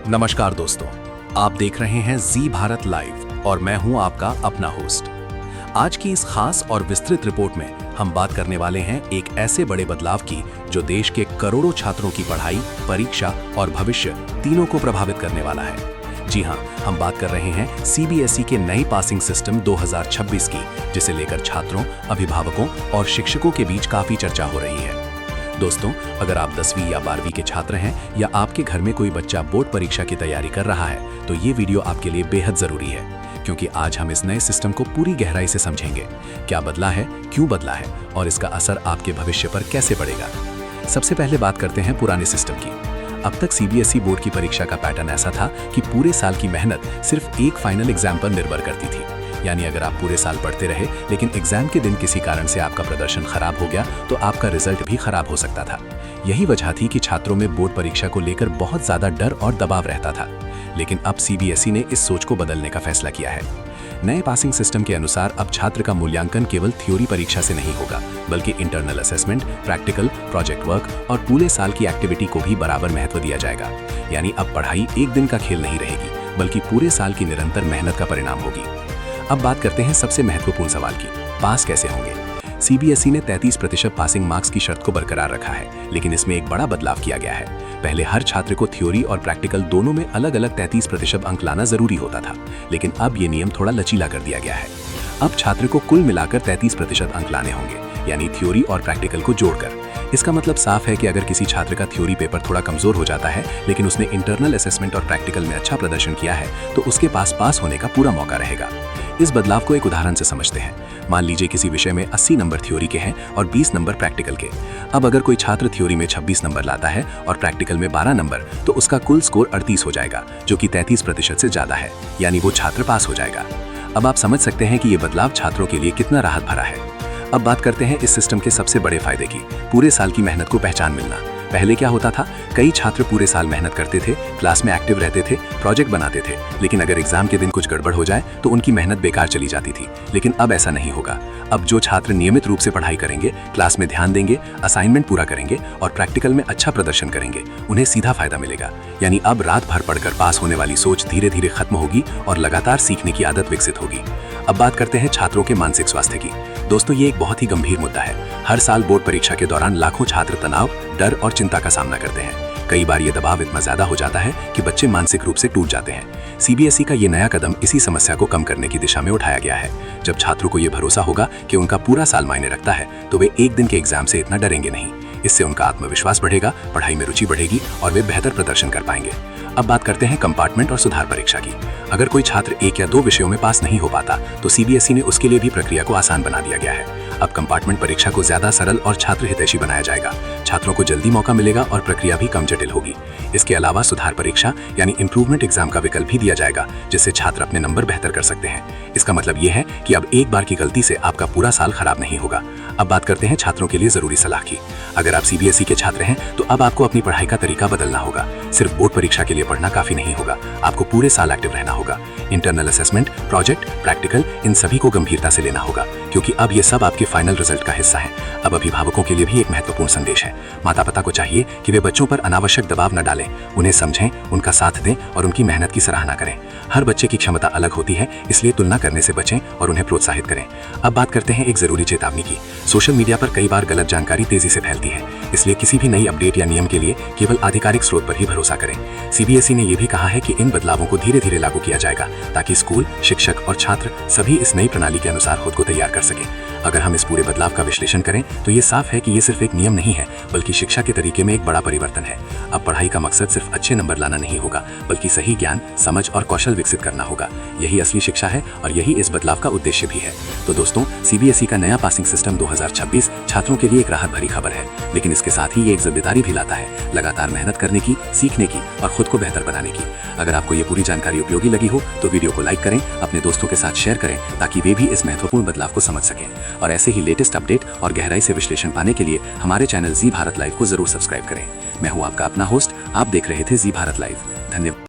नमस्कार दोस्तों, आप देख रहे हैं जी भारत लाइव और मैं हूं आपका अपना होस्ट। आज की इस खास और विस्तृत रिपोर्ट में हम बात करने वाले हैं एक ऐसे बड़े बदलाव की जो देश के करोड़ों छात्रों की पढ़ाई, परीक्षा और भविष्य तीनों को प्रभावित करने वाला है। जी हां, हम बात कर रहे हैं सीबीएसई के नई पासिंग सिस्टम 2026 की, जिसे लेकर छात्रों, अभिभावकों और शिक्षकों के बीच काफी चर्चा हो रही है। दोस्तों, अगर आप 10वीं या 12वीं के छात्र हैं या आपके घर में कोई बच्चा बोर्ड परीक्षा की तैयारी कर रहा है, तो ये वीडियो आपके लिए बेहद जरूरी है, क्योंकि आज हम इस नए सिस्टम को पूरी गहराई से समझेंगे। क्या बदला है, क्यों बदला है और इसका असर आपके भविष्य पर कैसे पड़ेगा। सबसे पहले बात करते हैं पुराने सिस्टम की। अब तक सीबीएसई बोर्ड की परीक्षा का पैटर्न ऐसा था कि पूरे साल की मेहनत सिर्फ एक फाइनल एग्जाम पर निर्भर करती थी। यानी अगर आप पूरे साल पढ़ते रहे लेकिन एग्जाम के दिन किसी कारण से आपका प्रदर्शन खराब हो गया तो आपका रिजल्ट भी खराब हो सकता था। यही वजह थी कि छात्रों में बोर्ड परीक्षा को लेकर बहुत ज्यादा डर और दबाव रहता था। लेकिन अब सीबीएसई ने इस सोच को बदलने का फैसला किया है। नए पासिंग सिस्टम के अनुसार अब छात्र का मूल्यांकन केवल थ्योरी परीक्षा से नहीं होगा, बल्कि internal assessment, practical, project work और पूरे साल की एक्टिविटी को भी बराबर महत्व दिया जाएगा। यानी अब पढ़ाई एक दिन का खेल नहीं रहेगी, बल्कि पूरे साल की निरंतर मेहनत का परिणाम होगी। अब बात करते हैं सबसे महत्वपूर्ण सवाल की, पास कैसे होंगे। सीबीएसई ने 33% पासिंग मार्क्स की शर्त को बरकरार रखा है, लेकिन इसमें एक बड़ा बदलाव किया गया है। पहले हर छात्र को थ्योरी और प्रैक्टिकल दोनों में अलग अलग 33% अंक लाना जरूरी होता था, लेकिन अब ये नियम थोड़ा लचीला कर दिया गया है। अब छात्र को कुल मिलाकर 33% अंक लाने होंगे, यानी थ्योरी और प्रैक्टिकल को जोड़कर। इसका मतलब साफ है कि अगर किसी छात्र का थ्योरी पेपर थोड़ा कमजोर हो जाता है, लेकिन उसने इंटरनल असेसमेंट और प्रैक्टिकल में अच्छा प्रदर्शन किया है, तो उसके पास होने का पूरा मौका रहेगा। इस बदलाव को एक उदाहरण से समझते हैं। मान लीजिए किसी विषय में 80 नंबर थ्योरी के हैं और 20 नंबर प्रैक्टिकल के। अब अगर कोई छात्र थ्योरी में 26 नंबर लाता है और प्रैक्टिकल में 12 नंबर, तो उसका कुल स्कोर 38 हो जाएगा, जो कि 33% से ज्यादा है, यानी वो छात्र पास हो जाएगा। अब आप समझ सकते हैं कि ये बदलाव छात्रों के लिए कितना राहत भरा है। अब बात करते हैं इस सिस्टम के सबसे बड़े फायदे की, पूरे साल की मेहनत को पहचान मिलना। पहले क्या होता था, कई छात्र पूरे साल मेहनत करते थे, क्लास में एक्टिव रहते थे, प्रोजेक्ट बनाते थे, लेकिन अगर एग्जाम के दिन कुछ गड़बड़ हो जाए तो उनकी मेहनत बेकार चली जाती थी। लेकिन अब ऐसा नहीं होगा। अब जो छात्र नियमित रूप से पढ़ाई करेंगे, क्लास में ध्यान देंगे, असाइनमेंट पूरा करेंगे और प्रैक्टिकल में अच्छा प्रदर्शन करेंगे, उन्हें सीधा फायदा मिलेगा। यानी अब रात भर पढ़कर पास होने वाली सोच धीरे धीरे खत्म होगी और लगातार सीखने की आदत विकसित होगी। अब बात करते हैं छात्रों के मानसिक स्वास्थ्य की। दोस्तों, ये एक बहुत ही गंभीर मुद्दा है। हर साल बोर्ड परीक्षा के दौरान लाखों छात्र तनाव, डर और चिंता का सामना करते हैं। कई बार ये दबाव इतना ज्यादा हो जाता है कि बच्चे मानसिक रूप से टूट जाते हैं। सीबीएसई का ये नया कदम इसी समस्या को कम करने की दिशा में उठाया गया है। जब छात्रों को ये भरोसा होगा कि उनका पूरा साल मायने रखता है, तो वे एक दिन के एग्जाम से इतना डरेंगे नहीं। इससे उनका आत्मविश्वास बढ़ेगा, पढ़ाई में रुचि बढ़ेगी और वे बेहतर प्रदर्शन कर पाएंगे। अब बात करते हैं कंपार्टमेंट और सुधार परीक्षा की। अगर कोई छात्र 1 या 2 विषयों में पास नहीं हो पाता, तो सीबीएसई ने उसके लिए भी प्रक्रिया को आसान बना दिया गया है। अब कंपार्टमेंट परीक्षा को ज्यादा सरल और छात्र हितैषी बनाया जाएगा। छात्रों को जल्दी मौका मिलेगा और प्रक्रिया भी कम जटिल होगी। इसके अलावा सुधार परीक्षा यानी इंप्रूवमेंट एग्जाम का विकल्प भी दिया जाएगा, जिससे छात्र अपने नंबर बेहतर कर सकते हैं। इसका मतलब ये है कि अब एक बार की गलती से आपका पूरा साल खराब नहीं होगा। अब बात करते हैं छात्रों के लिए जरूरी सलाह की। अगर आप सीबीएसई के छात्र हैं, तो अब आपको अपनी पढ़ाई का तरीका बदलना होगा। सिर्फ बोर्ड परीक्षा के लिए पढ़ना काफी नहीं होगा, आपको पूरे साल एक्टिव रहना होगा। इंटरनल असेसमेंट, प्रोजेक्ट, प्रैक्टिकल, इन सभी को गंभीरता से लेना होगा, क्योंकि अब ये सब आपके फाइनल रिजल्ट का हिस्सा है। अब अभिभावकों के लिए भी एक महत्वपूर्ण संदेश है। माता पिता को चाहिए कि वे बच्चों पर अनावश्यक दबाव न डालें, उन्हें समझें, उनका साथ दें और उनकी मेहनत की सराहना करें। हर बच्चे की क्षमता अलग होती है, इसलिए तुलना करने से बचें और उन्हें प्रोत्साहित करें। अब बात करते हैं एक जरूरी चेतावनी की। सोशल मीडिया पर कई बार गलत जानकारी तेजी से फैलती है, इसलिए किसी भी नई अपडेट या नियम के लिए केवल आधिकारिक स्रोत पर ही भरोसा करें। सीबीएसई ने यह भी कहा है कि इन बदलावों को धीरे धीरे लागू किया जाएगा, ताकि स्कूल, शिक्षक और छात्र सभी इस नई प्रणाली के अनुसार खुद को तैयार कर सकें। अगर हम इस पूरे बदलाव का विश्लेषण करें, तो ये साफ है कि ये सिर्फ एक नियम नहीं है, बल्कि शिक्षा के तरीके में एक बड़ा परिवर्तन है। अब पढ़ाई का मकसद सिर्फ अच्छे नंबर लाना नहीं होगा, बल्कि सही ज्ञान, समझ और कौशल विकसित करना होगा। यही असली शिक्षा है और यही इस बदलाव का उद्देश्य भी है। तो दोस्तों, सीबीएसई का नया पासिंग सिस्टम 2026 छात्रों के लिए एक राहत भरी खबर है, लेकिन इसके साथ ही ये एक जिम्मेदारी भी लाता है, लगातार मेहनत करने की, सीखने की और खुद को बेहतर बनाने की। अगर आपको ये पूरी जानकारी उपयोगी लगी हो, तो वीडियो को लाइक करें, अपने दोस्तों के साथ शेयर करें, ताकि वे भी इस महत्वपूर्ण बदलाव को समझ सकें। और ऐसे ही लेटेस्ट अपडेट और गहराई से विश्लेषण पाने के लिए हमारे चैनल जी भारत लाइव को जरूर सब्सक्राइब करें। मैं हूं आपका अपना होस्ट, आप देख रहे थे जी भारत लाइव। धन्यवाद।